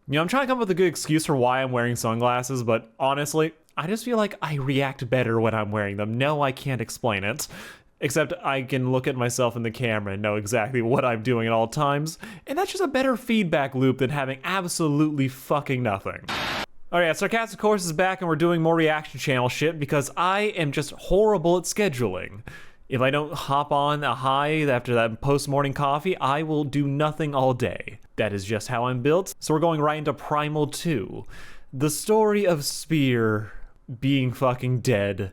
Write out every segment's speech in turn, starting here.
You know, I'm trying to come up with a good excuse for why I'm wearing sunglasses, but honestly, I just feel like I react better when I'm wearing them. No, I can't explain it. Except I can look at myself in the camera and know exactly what I'm doing at all times, and that's just a better feedback loop than having absolutely fucking nothing. Alright, Sarcastic Horse is back and we're doing more reaction channel shit because I am just horrible at scheduling. If I don't hop on a high after that post-morning coffee, I will do nothing all day. That is just how I'm built. So we're going right into Primal 2. The story of Spear being fucking dead,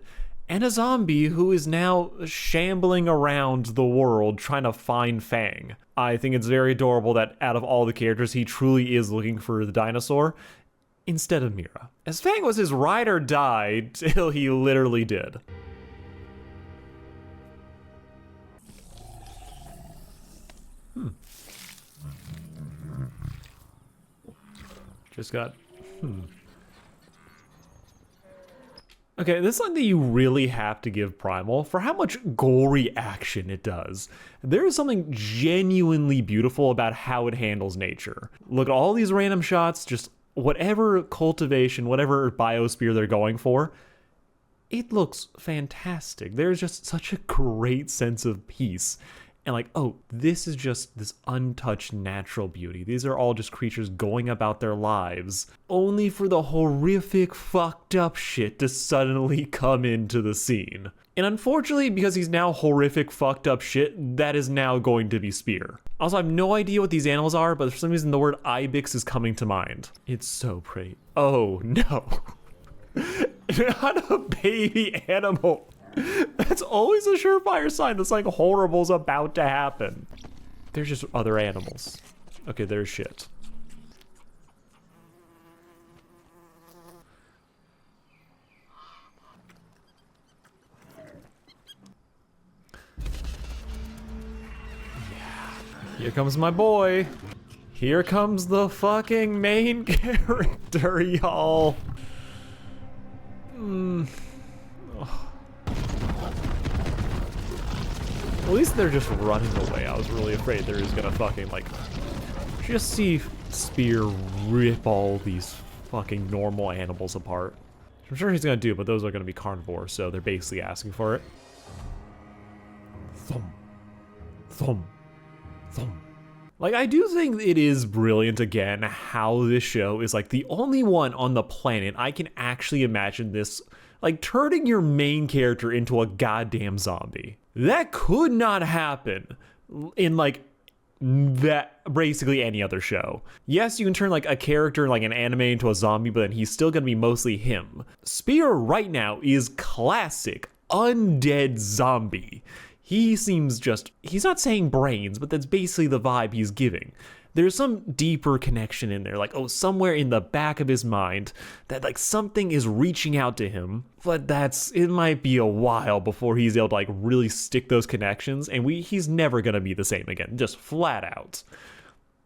and a zombie who is now shambling around the world trying to find Fang. I think it's very adorable that out of all the characters, he truly is looking for the dinosaur instead of Mira. As Fang was his ride or die till he literally did. Just got, Okay, this is something that you really have to give Primal for how much gory action it does. There is something genuinely beautiful about how it handles nature. Look at all these random shots, just whatever cultivation, whatever biosphere they're going for, it looks fantastic. There's just such a great sense of peace. And like, oh, this is just this untouched natural beauty. These are all just creatures going about their lives, only for the horrific, fucked up shit to suddenly come into the scene. And unfortunately, because he's now horrific, fucked up shit, that is now going to be Spear. Also, I have no idea what these animals are, but for some reason the word ibex is coming to mind. It's so pretty. Oh no. Not a baby animal. That's always a surefire sign that something horrible's about to happen. There's just other animals. Okay, there's shit. Yeah. Here comes my boy. Here comes the fucking main character, y'all. At least they're just running away. I was really afraid they were just gonna fucking, like, just see Spear rip all these fucking normal animals apart. I'm sure he's gonna do, but those are gonna be carnivores, so they're basically asking for it. Thump. Thump. Thump. Like, I do think it is brilliant, again, how this show is, like, the only one on the planet I can actually imagine this, like, turning your main character into a goddamn zombie. That could not happen in, like, that basically any other show. Yes, you can turn, like, a character like an anime into a zombie, but then he's still gonna be mostly him. Spear right now is classic undead zombie. He seems just, he's not saying brains, but that's basically the vibe he's giving. There's some deeper connection in there, like, oh, somewhere in the back of his mind that, like, something is reaching out to him, but it might be a while before he's able to, like, really stick those connections, and he's never gonna be the same again, just flat out.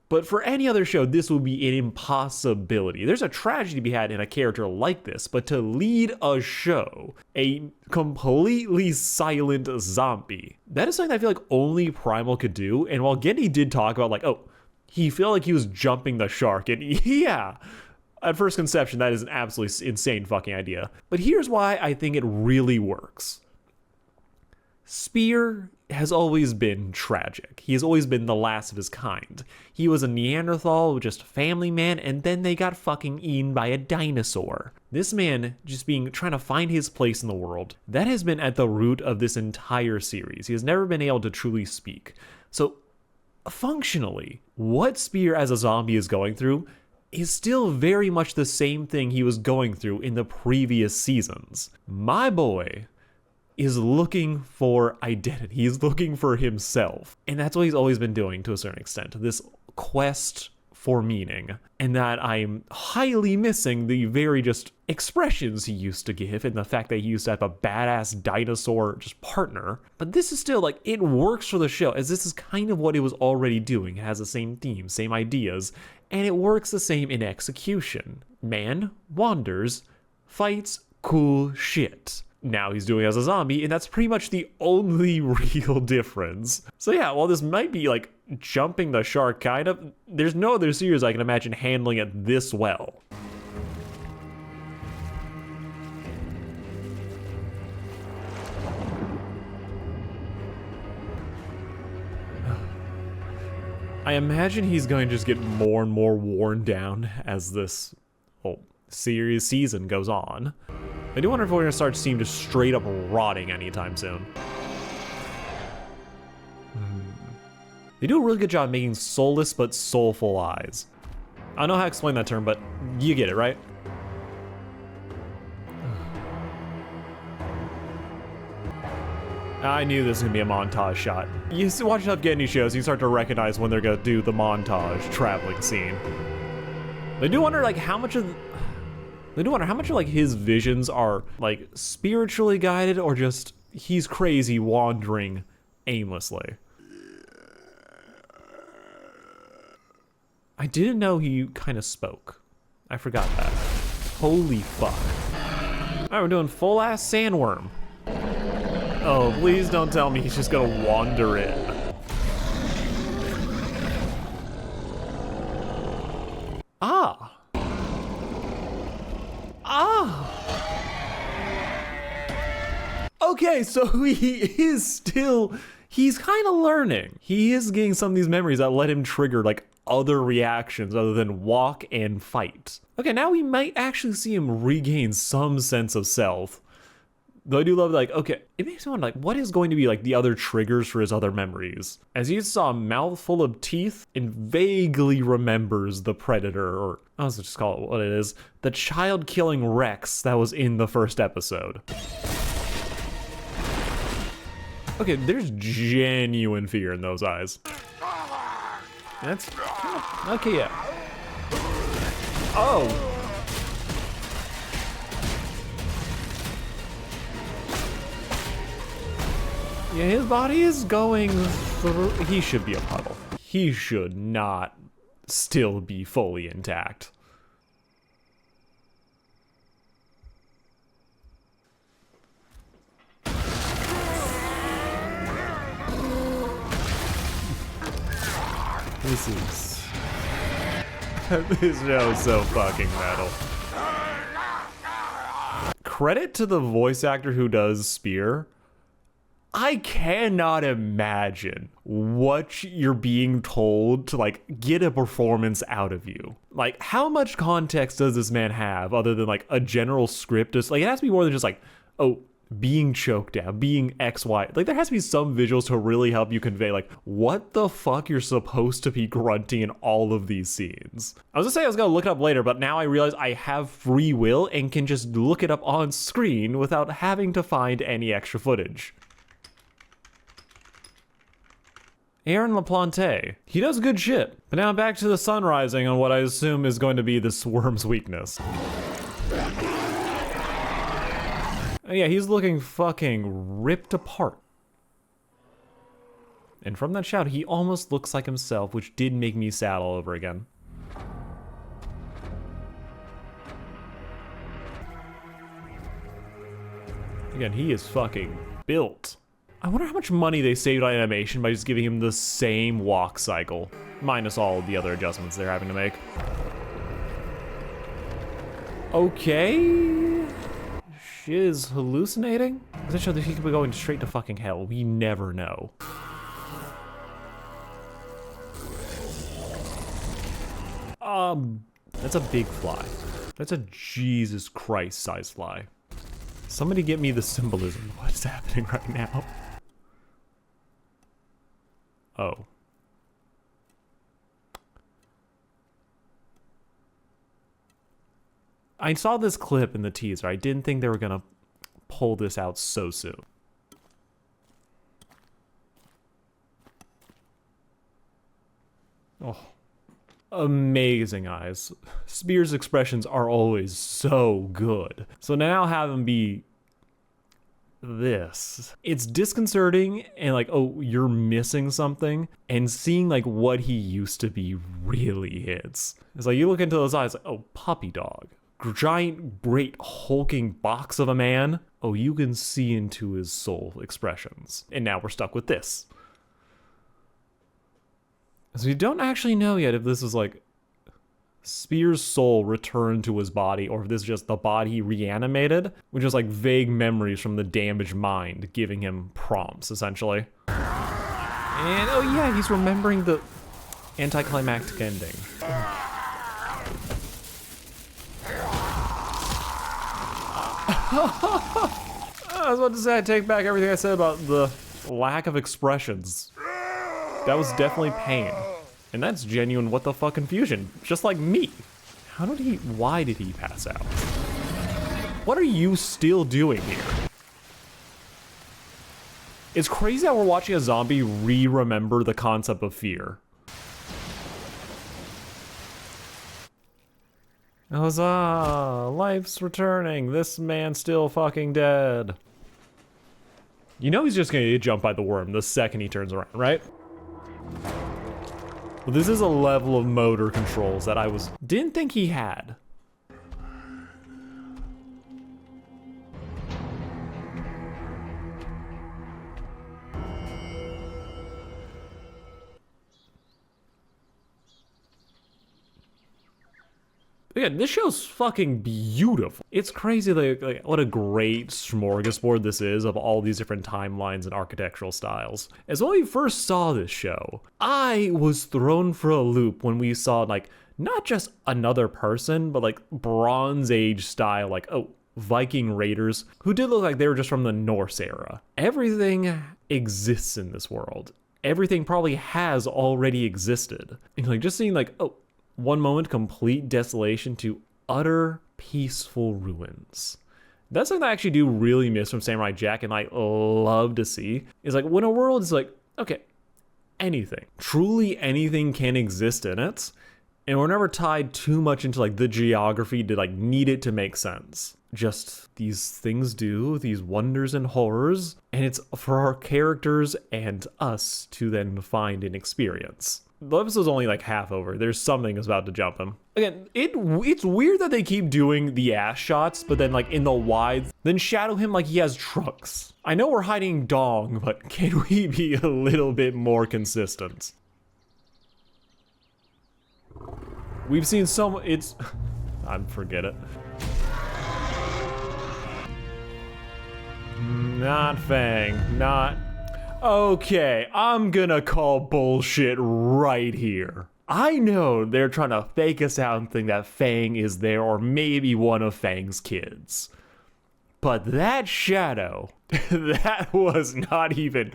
But for any other show, this would be an impossibility. There's a tragedy to be had in a character like this, but to lead a show, a completely silent zombie, that is something I feel like only Primal could do. And while Getty did talk about, like, oh, he felt like he was jumping the shark, and yeah, at first conception, that is an absolutely insane fucking idea. But here's why I think it really works. Spear has always been tragic. He has always been the last of his kind. He was a Neanderthal, just a family man, and then they got fucking eaten by a dinosaur. This man just trying to find his place in the world, that has been at the root of this entire series. He has never been able to truly speak. So, functionally, what Spear as a zombie is going through is still very much the same thing he was going through in the previous seasons. My boy is looking for identity. He's looking for himself. And that's what he's always been doing to a certain extent. This quest for meaning. And that I'm highly missing the very just expressions he used to give and the fact that he used to have a badass dinosaur just partner. But this is still, like, it works for the show, as this is kind of what it was already doing. It has the same themes, same ideas, and it works the same in execution. Man wanders, fights cool shit. Now he's doing it as a zombie, and that's pretty much the only real difference. So yeah, while this might be, like, jumping the shark, kind of. There's no other series I can imagine handling it this well. I imagine he's going to just get more and more worn down as this season goes on. I do wonder if we're gonna start seeing just straight up rotting anytime soon. They do a really good job making soulless but soulful eyes. I don't know how to explain that term, but you get it, right? I knew this was gonna be a montage shot. You watch enough Getty shows, you start to recognize when they're gonna do the montage traveling scene. I do wonder, like, how much of like his visions are like spiritually guided or just he's crazy wandering aimlessly. I didn't know he kind of spoke. I forgot that. Holy fuck. All right, we're doing full ass sandworm. Oh, please don't tell me he's just gonna wander in. Ah. Okay, so he's kind of learning. He is getting some of these memories that let him trigger like other reactions other than walk and fight. Okay, now we might actually see him regain some sense of self. Though I do love, like, okay, it makes me wonder, like, what is going to be, like, the other triggers for his other memories? As he saw a mouthful of teeth and vaguely remembers the predator, or I'll just call it what it is, the child-killing Rex that was in the first episode. Okay, there's genuine fear in those eyes. That's, okay, yeah. Oh. Yeah, his body is going through. He should be a puddle. He should not still be fully intact. This show is so fucking metal. Credit to the voice actor who does Spear. I cannot imagine what you're being told to, like, get a performance out of you. Like, how much context does this man have other than, like, a general script? Just, like, it has to be more than just, like, oh, being choked out, being X, Y. Like, there has to be some visuals to really help you convey, like, what the fuck you're supposed to be grunting in all of these scenes. I was gonna say I was gonna look it up later, but now I realize I have free will and can just look it up on screen without having to find any extra footage. Aaron LaPlante. He does good shit. But now back to the sun rising on what I assume is going to be this worm's weakness. Oh yeah, he's looking fucking ripped apart. And from that shout, he almost looks like himself, which did make me sad all over again. Again, he is fucking built. I wonder how much money they saved on animation by just giving him the same walk cycle, minus all of the other adjustments they're having to make. Okay. Shiz hallucinating? Does that show that he could be going straight to fucking hell? We never know. That's a big fly. That's a Jesus Christ sized fly. Somebody get me the symbolism. What is happening right now? Oh. I saw this clip in the teaser. I didn't think they were gonna pull this out so soon. Oh. Amazing eyes. Spear's expressions are always so good. So now have him be this. It's disconcerting and like, oh, you're missing something, and seeing like what he used to be really hits. It's like you look into those eyes like, oh, puppy dog. Giant, great, hulking box of a man. Oh, you can see into his soul expressions. And now we're stuck with this. So we don't actually know yet if this is like Spear's soul returned to his body, or if this is just the body he reanimated, which is like vague memories from the damaged mind, giving him prompts, essentially. And oh yeah, he's remembering the anticlimactic ending. I was about to say, I take back everything I said about the lack of expressions. That was definitely pain. And that's genuine what the fuck confusion, just like me. Why did he pass out? What are you still doing here? It's crazy how we're watching a zombie re-remember the concept of fear. Huzzah! Life's returning. This man's still fucking dead. You know he's just gonna get jumped by the worm the second he turns around, right? Well, this is a level of motor controls that I didn't think he had. Again, this show's fucking beautiful. It's crazy like what a great smorgasbord this is of all these different timelines and architectural styles. As when we first saw this show, I was thrown for a loop when we saw like not just another person, but like Bronze Age style, like Viking raiders who did look like they were just from the Norse era. Everything exists in this world. Everything probably has already existed. And like just seeing like, one moment, complete desolation to utter peaceful ruins. That's something I actually do really miss from Samurai Jack and I love to see. Is like when a world is like, okay, anything, truly anything can exist in it. And we're never tied too much into like the geography to like need it to make sense. Just these things do, these wonders and horrors. And it's for our characters and us to then find and experience. The episode's only like half over. There's something that's about to jump him. Again, it's weird that they keep doing the ass shots, but then like in the wide, then shadow him like he has trunks. I know we're hiding dong, but can we be a little bit more consistent? We've seen forget it. Not Fang, not... Okay, I'm gonna call bullshit right here. I know they're trying to fake us out and think that Fang is there or maybe one of Fang's kids. But that shadow, that was not even,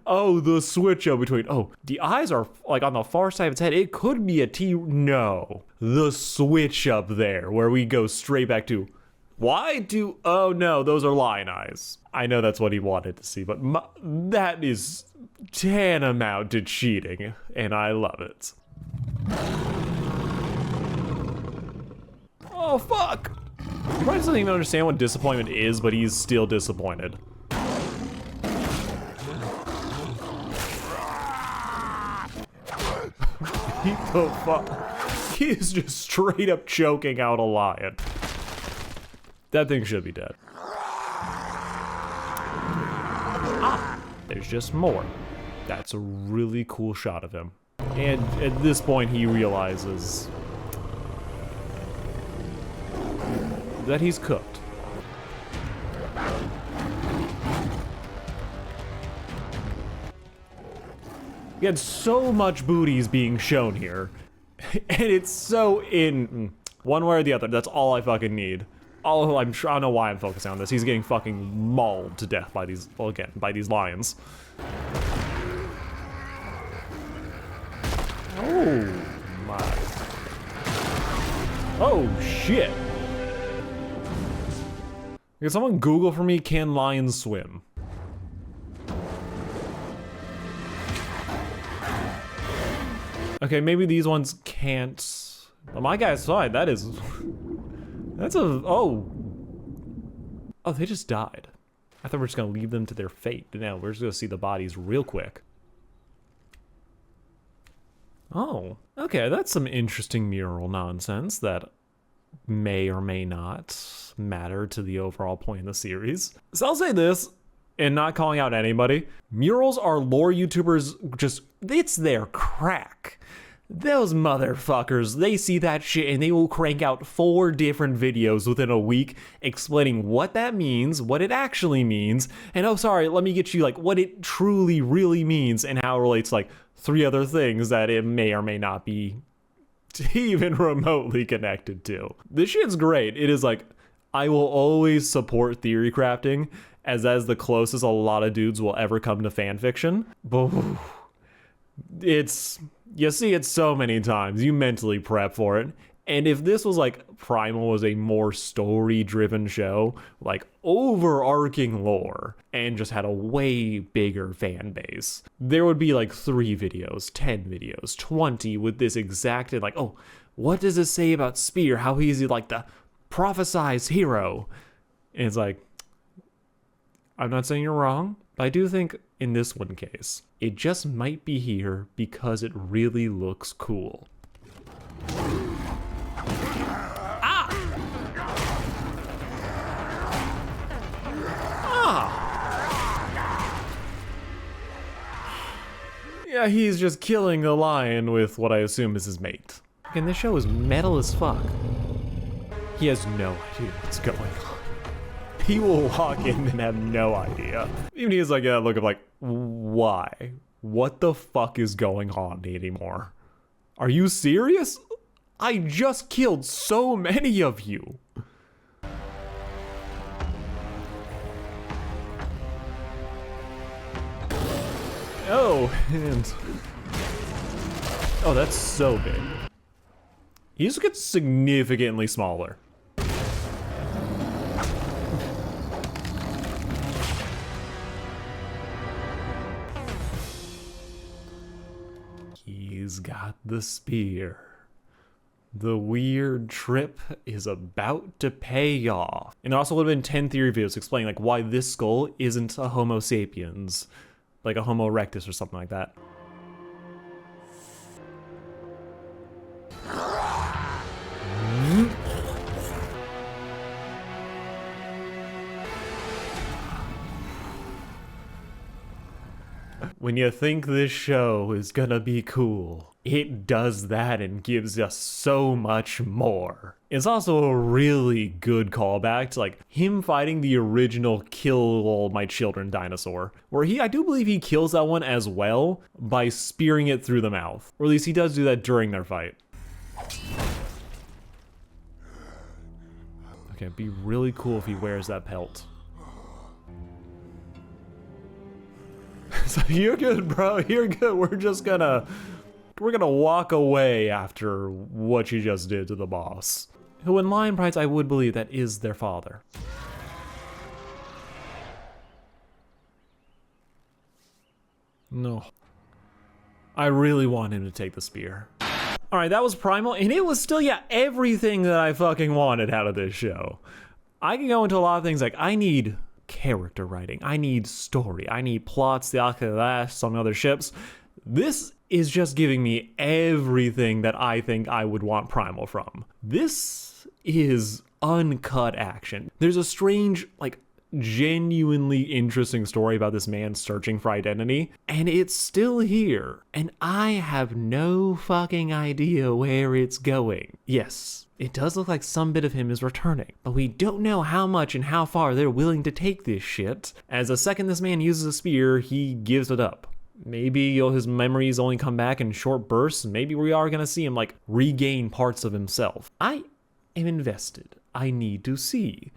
the switch up between, the eyes are like on the far side of its head. It could be a T, no. The switch up there where we go straight back to, oh no, those are lion eyes. I know that's what he wanted to see, but that is tantamount to cheating, and I love it. Oh, fuck! He probably doesn't even understand what disappointment is, but he's still disappointed. What the fuck? He is just straight up choking out a lion. That thing should be dead. There's just more. That's a really cool shot of him. And at this point, he realizes that he's cooked. We had so much booties being shown here. And it's so in one way or the other. That's all I fucking need. I don't know why I'm focusing on this. He's getting fucking mauled to death by these, by these lions. Oh my. Oh shit. Can someone Google for me, can lions swim? Okay, maybe these ones can't. Well, my guy's fine, that's oh, they just died. I thought we were just gonna leave them to their fate. Now we're just gonna see the bodies real quick. Oh, okay, that's some interesting mural nonsense that may or may not matter to the overall point of the series. So I'll say this, and not calling out anybody, murals are lore YouTubers just, it's their crack. Those motherfuckers, they see that shit and they will crank out 4 different videos within a week explaining what that means, what it actually means, and oh sorry, let me get you like what it truly really means and how it relates to like 3 other things that it may or may not be even remotely connected to. This shit's great. It is like, I will always support theory crafting as that is the closest a lot of dudes will ever come to fan fiction. But it's, you see it so many times, you mentally prep for it. And if this was like, Primal was a more story-driven show, like overarching lore, and just had a way bigger fan base, there would be like 3 videos, 10 videos, 20 with this exact, like, oh, what does it say about Spear? How he's like the prophesized hero? And it's like, I'm not saying you're wrong, but I do think in this one case, it just might be here because it really looks cool. Yeah, he's just killing the lion with what I assume is his mate. And this show is metal as fuck. He has no idea what's going on. He will walk in and have no idea. Even he has like a look of like, why? What the fuck is going on anymore? Are you serious? I just killed so many of you. Oh, and oh, that's so big. He just gets significantly smaller. He's got the spear. The weird trip is about to pay off. And there also would have been 10 theory videos explaining like why this skull isn't a Homo sapiens, like a Homo erectus or something like that. When you think this show is gonna be cool, it does that and gives us so much more. It's also a really good callback to like him fighting the original kill all my children dinosaur, where I do believe he kills that one as well by spearing it through the mouth. Or at least he does do that during their fight. Okay, it'd be really cool if he wears that pelt. So you're good, bro. You're good. We're gonna walk away after what you just did to the boss. Who in Lion Prides I would believe that is their father. No. I really want him to take the spear. Alright, that was Primal, and it was still, yeah, everything that I fucking wanted out of this show. I can go into a lot of things like, I need character writing, I need story, I need plots, the Alcatraz on other ships. This is just giving me everything that I think I would want Primal from. This is uncut action. There's a strange, like, genuinely interesting story about this man searching for identity, and it's still here, and I have no fucking idea where it's going. Yes, it does look like some bit of him is returning, but we don't know how much and how far they're willing to take this shit, as the second this man uses a spear, he gives it up. Maybe his memories only come back in short bursts, maybe we are gonna see him like regain parts of himself. I am invested. I need to see.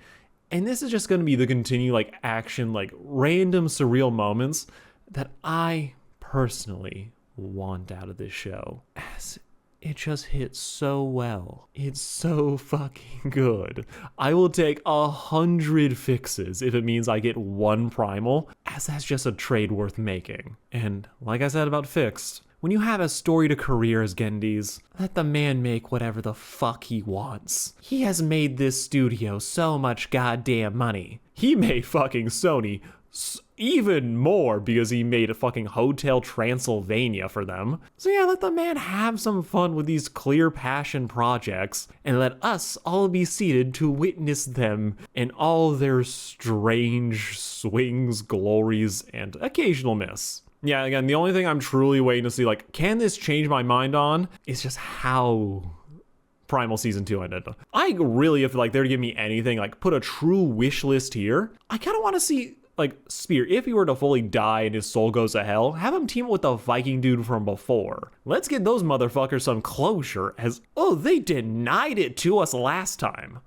And this is just going to be the continued like action, like random surreal moments that I personally want out of this show. As it just hits so well. It's so fucking good. I will take 100 fixes if it means I get one Primal, as that's just a trade worth making. And like I said about Fixed, when you have a storied career as Gendy's, let the man make whatever the fuck he wants. He has made this studio so much goddamn money. He made fucking Sony even more because he made a fucking Hotel Transylvania for them. So yeah, let the man have some fun with these clear passion projects, and let us all be seated to witness them in all their strange swings, glories, and occasional miss. Yeah, again, the only thing I'm truly waiting to see, like, can this change my mind on, is just how Primal Season 2 ended. I really, if like they're to give me anything, like put a true wish list here, I kind of want to see, like, Spear, if he were to fully die and his soul goes to hell, have him team up with the Viking dude from before. Let's get those motherfuckers some closure, as, oh, they denied it to us last time.